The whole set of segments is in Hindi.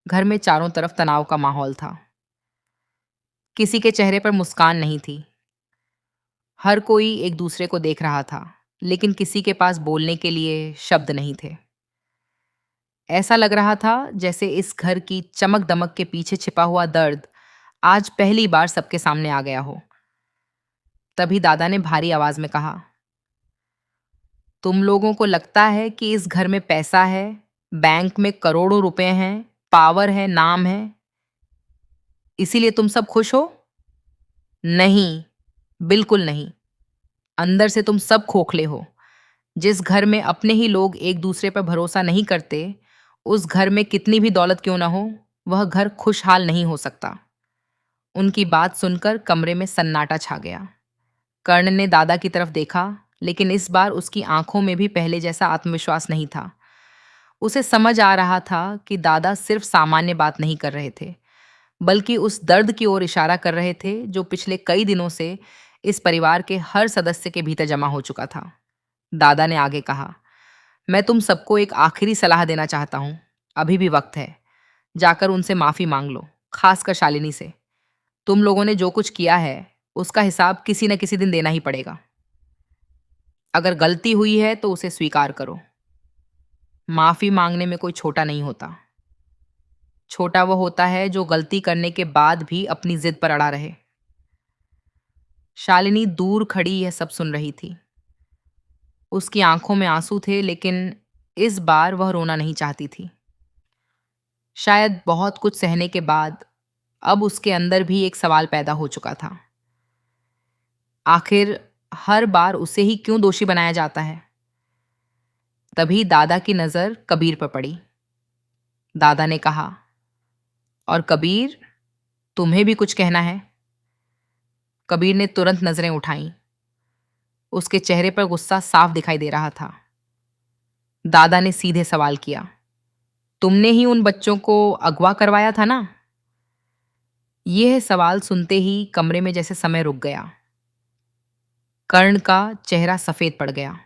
घर में चारों तरफ तनाव का माहौल था। किसी के चेहरे पर मुस्कान नहीं थी। हर कोई एक दूसरे को देख रहा था, लेकिन किसी के पास बोलने के लिए शब्द नहीं थे। ऐसा लग रहा था जैसे इस घर की चमक-दमक के पीछे छिपा हुआ दर्द आज पहली बार सबके सामने आ गया हो। तभी दादा ने भारी आवाज में कहा, तुम लोगों को लगता है कि इस घर में पैसा है, बैंक में करोड़ों रुपए हैं, पावर है, नाम है, इसीलिए तुम सब खुश हो? नहीं, बिल्कुल नहीं। अंदर से तुम सब खोखले हो। जिस घर में अपने ही लोग एक दूसरे पर भरोसा नहीं करते, उस घर में कितनी भी दौलत क्यों ना हो, वह घर खुशहाल नहीं हो सकता। उनकी बात सुनकर कमरे में सन्नाटा छा गया। कर्ण ने दादा की तरफ देखा, लेकिन इस बार उसकी आंखों में भी पहले जैसा आत्मविश्वास नहीं था। उसे समझ आ रहा था कि दादा सिर्फ सामान्य बात नहीं कर रहे थे, बल्कि उस दर्द की ओर इशारा कर रहे थे जो पिछले कई दिनों से इस परिवार के हर सदस्य के भीतर जमा हो चुका था। दादा ने आगे कहा, मैं तुम सबको एक आखिरी सलाह देना चाहता हूं। अभी भी वक्त है। जाकर उनसे माफी मांग लो, खासकर शालिनी से। तुम लोगों ने जो कुछ किया है, उसका हिसाब किसी न किसी दिन देना ही पड़ेगा। अगर गलती हुई है तो उसे स्वीकार करो। माफी मांगने में कोई छोटा नहीं होता। छोटा वो होता है जो गलती करने के बाद भी अपनी जिद पर अड़ा रहे। शालिनी दूर खड़ी यह सब सुन रही थी। उसकी आंखों में आंसू थे, लेकिन इस बार वह रोना नहीं चाहती थी। शायद बहुत कुछ सहने के बाद अब उसके अंदर भी एक सवाल पैदा हो चुका था। आखिर हर बार उसे ही क्यों दोषी बनाया जाता है? तभी दादा की नजर कबीर पर पड़ी। दादा ने कहा, और कबीर, तुम्हें भी कुछ कहना है? कबीर ने तुरंत नजरें उठाईं। उसके चेहरे पर गुस्सा साफ दिखाई दे रहा था। दादा ने सीधे सवाल किया, तुमने ही उन बच्चों को अगवा करवाया था ना? यह सवाल सुनते ही कमरे में जैसे समय रुक गया। कर्ण का चेहरा सफेद पड़ गया।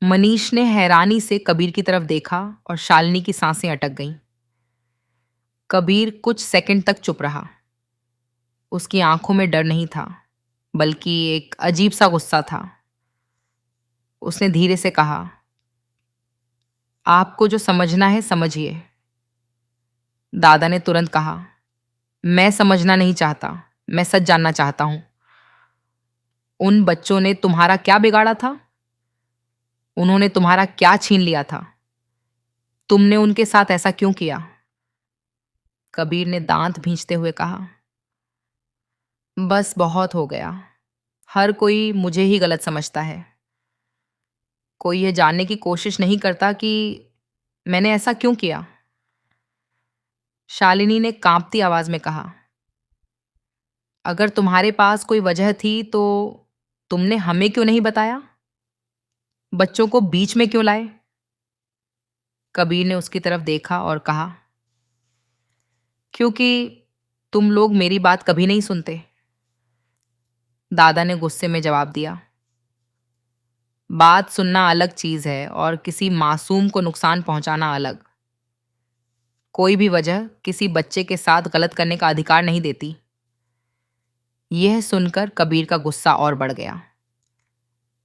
मनीष ने हैरानी से कबीर की तरफ देखा और शालिनी की सांसें अटक गईं। कबीर कुछ सेकंड तक चुप रहा। उसकी आंखों में डर नहीं था, बल्कि एक अजीब सा गुस्सा था। उसने धीरे से कहा, आपको जो समझना है समझिए। दादा ने तुरंत कहा, मैं समझना नहीं चाहता, मैं सच जानना चाहता हूं। उन बच्चों ने तुम्हारा क्या बिगाड़ा था? उन्होंने तुम्हारा क्या छीन लिया था? तुमने उनके साथ ऐसा क्यों किया? कबीर ने दांत भींचते हुए कहा, बस बहुत हो गया। हर कोई मुझे ही गलत समझता है। कोई यह जानने की कोशिश नहीं करता कि मैंने ऐसा क्यों किया। शालिनी ने कांपती आवाज में कहा, अगर तुम्हारे पास कोई वजह थी तो तुमने हमें क्यों नहीं बताया? बच्चों को बीच में क्यों लाए? कबीर ने उसकी तरफ देखा और कहा, क्योंकि तुम लोग मेरी बात कभी नहीं सुनते। दादा ने गुस्से में जवाब दिया, बात सुनना अलग चीज है और किसी मासूम को नुकसान पहुंचाना अलग। कोई भी वजह किसी बच्चे के साथ गलत करने का अधिकार नहीं देती। यह सुनकर कबीर का गुस्सा और बढ़ गया।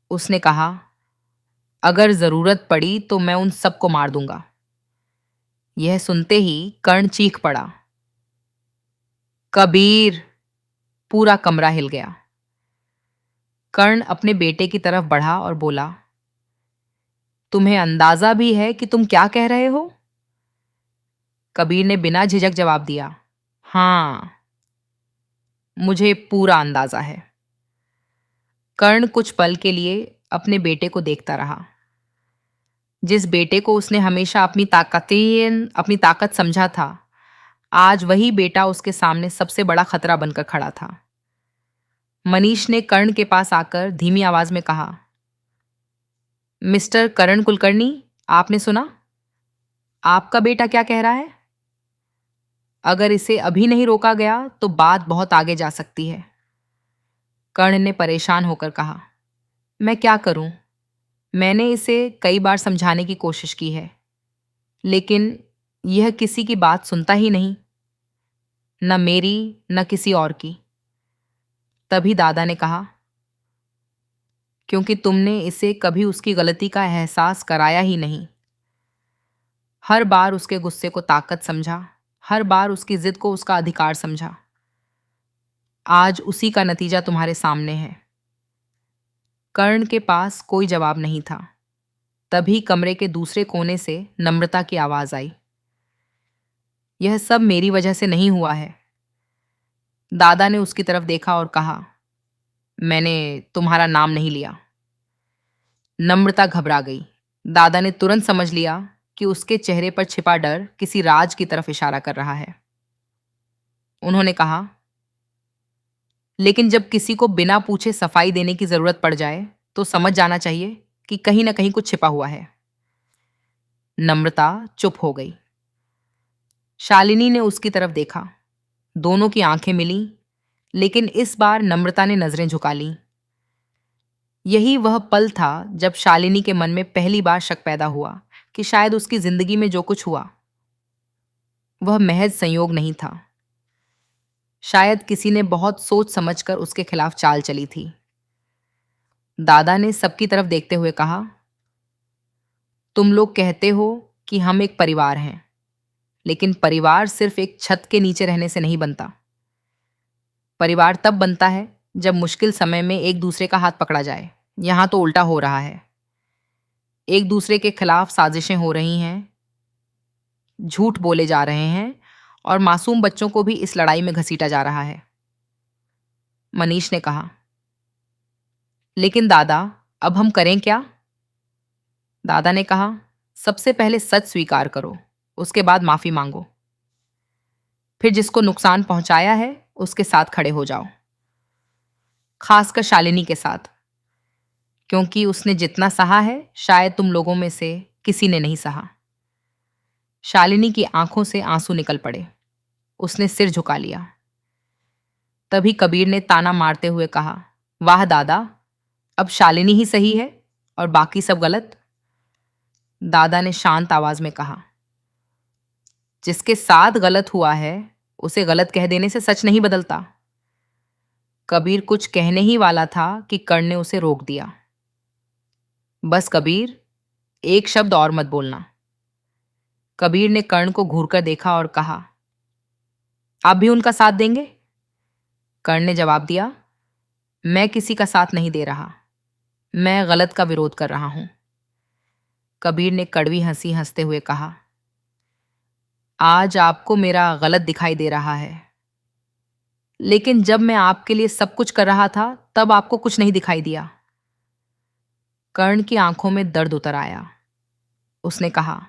उसने कहा, अगर जरूरत पड़ी तो मैं उन सबको मार दूंगा। यह सुनते ही कर्ण चीख पड़ा, कबीर! पूरा कमरा हिल गया। कर्ण अपने बेटे की तरफ बढ़ा और बोला, तुम्हें अंदाजा भी है कि तुम क्या कह रहे हो? कबीर ने बिना झिझक जवाब दिया, हाँ, मुझे पूरा अंदाजा है। कर्ण कुछ पल के लिए अपने बेटे को देखता रहा। जिस बेटे को उसने हमेशा अपनी ताकत समझा था, आज वही बेटा उसके सामने सबसे बड़ा खतरा बनकर खड़ा था। मनीष ने कर्ण के पास आकर धीमी आवाज में कहा, मिस्टर करण कुलकर्णी, आपने सुना? आपका बेटा क्या कह रहा है? अगर इसे अभी नहीं रोका गया तो बात बहुत आगे जा सकती है। कर्ण ने परेशान होकर कहा, मैं क्या करूं? मैंने इसे कई बार समझाने की कोशिश की है, लेकिन यह किसी की बात सुनता ही नहीं, न मेरी न किसी और की। तभी दादा ने कहा, क्योंकि तुमने इसे कभी उसकी गलती का एहसास कराया ही नहीं। हर बार उसके गुस्से को ताकत समझा, हर बार उसकी जिद को उसका अधिकार समझा। आज उसी का नतीजा तुम्हारे सामने है। कर्ण के पास कोई जवाब नहीं था। तभी कमरे के दूसरे कोने से नम्रता की आवाज आई, यह सब मेरी वजह से नहीं हुआ है। दादा ने उसकी तरफ देखा और कहा, मैंने तुम्हारा नाम नहीं लिया। नम्रता घबरा गई। दादा ने तुरंत समझ लिया कि उसके चेहरे पर छिपा डर किसी राज की तरफ इशारा कर रहा है। उन्होंने कहा, लेकिन जब किसी को बिना पूछे सफाई देने की जरूरत पड़ जाए तो समझ जाना चाहिए कि कहीं ना कहीं कुछ छिपा हुआ है। नम्रता चुप हो गई। शालिनी ने उसकी तरफ देखा। दोनों की आंखें मिलीं, लेकिन इस बार नम्रता ने नजरें झुका लीं। यही वह पल था जब शालिनी के मन में पहली बार शक पैदा हुआ कि शायद उसकी जिंदगी में जो कुछ हुआ वह महज संयोग नहीं था। शायद किसी ने बहुत सोच समझकर उसके खिलाफ चाल चली थी। दादा ने सबकी तरफ देखते हुए कहा, तुम लोग कहते हो कि हम एक परिवार हैं, लेकिन परिवार सिर्फ एक छत के नीचे रहने से नहीं बनता। परिवार तब बनता है जब मुश्किल समय में एक दूसरे का हाथ पकड़ा जाए। यहां तो उल्टा हो रहा है। एक दूसरे के खिलाफ साजिशें हो रही हैं, झूठ बोले जा रहे हैं और मासूम बच्चों को भी इस लड़ाई में घसीटा जा रहा है। मनीष ने कहा, लेकिन दादा, अब हम करें क्या? दादा ने कहा, सबसे पहले सच स्वीकार करो, उसके बाद माफी मांगो। फिर जिसको नुकसान पहुंचाया है उसके साथ खड़े हो जाओ, खासकर शालिनी के साथ, क्योंकि उसने जितना सहा है शायद तुम लोगों में से किसी ने नहीं सहा। शालिनी की आंखों से आंसू निकल पड़े। उसने सिर झुका लिया। तभी कबीर ने ताना मारते हुए कहा, वाह दादा, अब शालिनी ही सही है और बाकी सब गलत। दादा ने शांत आवाज में कहा, जिसके साथ गलत हुआ है उसे गलत कह देने से सच नहीं बदलता। कबीर कुछ कहने ही वाला था कि कर्ण ने उसे रोक दिया। बस कबीर, एक शब्द और मत बोलना। कबीर ने कर्ण को घूरकर देखा और कहा, आप भी उनका साथ देंगे? कर्ण ने जवाब दिया, मैं किसी का साथ नहीं दे रहा, मैं गलत का विरोध कर रहा हूं। कबीर ने कड़वी हंसी हंसते हुए कहा, आज आपको मेरा गलत दिखाई दे रहा है, लेकिन जब मैं आपके लिए सब कुछ कर रहा था तब आपको कुछ नहीं दिखाई दिया। कर्ण की आंखों में दर्द उतर आया। उसने कहा,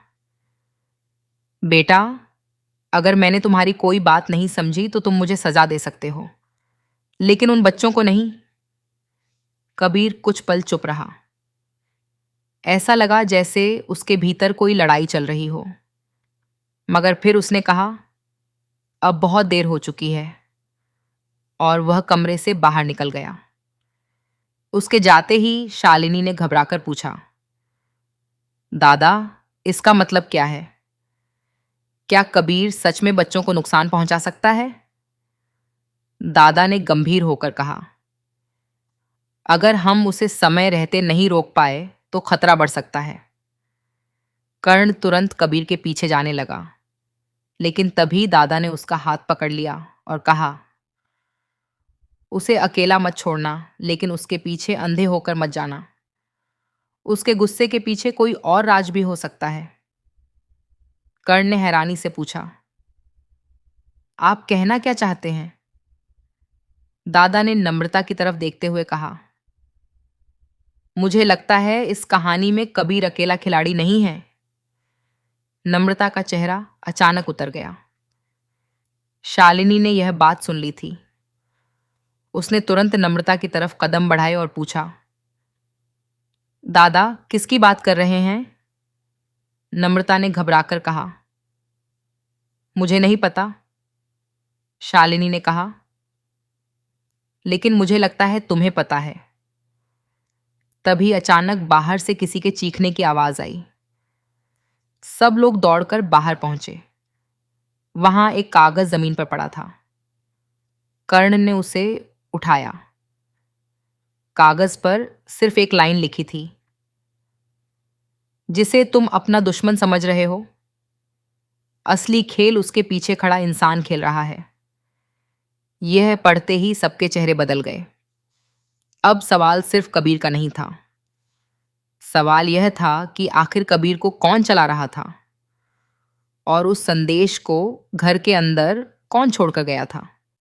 बेटा, अगर मैंने तुम्हारी कोई बात नहीं समझी तो तुम मुझे सजा दे सकते हो, लेकिन उन बच्चों को नहीं। कबीर कुछ पल चुप रहा। ऐसा लगा जैसे उसके भीतर कोई लड़ाई चल रही हो, मगर फिर उसने कहा, अब बहुत देर हो चुकी है, और वह कमरे से बाहर निकल गया। उसके जाते ही शालिनी ने घबराकर पूछा, दादा, इसका मतलब क्या है? क्या कबीर सच में बच्चों को नुकसान पहुंचा सकता है? दादा ने गंभीर होकर कहा, अगर हम उसे समय रहते नहीं रोक पाए तो खतरा बढ़ सकता है। कर्ण तुरंत कबीर के पीछे जाने लगा, लेकिन तभी दादा ने उसका हाथ पकड़ लिया और कहा, उसे अकेला मत छोड़ना, लेकिन उसके पीछे अंधे होकर मत जाना। उसके गुस्से के पीछे कोई और राज भी हो सकता है। कर्ण ने हैरानी से पूछा, आप कहना क्या चाहते हैं? दादा ने नम्रता की तरफ देखते हुए कहा, मुझे लगता है इस कहानी में कबीर अकेला खिलाड़ी नहीं है। नम्रता का चेहरा अचानक उतर गया। शालिनी ने यह बात सुन ली थी। उसने तुरंत नम्रता की तरफ कदम बढ़ाए और पूछा, दादा, किसकी बात कर रहे हैं? नम्रता ने घबराकर कहा, मुझे नहीं पता। शालिनी ने कहा, लेकिन मुझे लगता है तुम्हें पता है। तभी अचानक बाहर से किसी के चीखने की आवाज आई। सब लोग दौड़कर बाहर पहुंचे। वहां एक कागज जमीन पर पड़ा था। कर्ण ने उसे उठाया। कागज पर सिर्फ एक लाइन लिखी थी, जिसे तुम अपना दुश्मन समझ रहे हो, असली खेल उसके पीछे खड़ा इंसान खेल रहा है। यह पढ़ते ही सबके चेहरे बदल गए। अब सवाल सिर्फ कबीर का नहीं था। सवाल यह था कि आखिर कबीर को कौन चला रहा था और उस संदेश को घर के अंदर कौन छोड़कर गया था।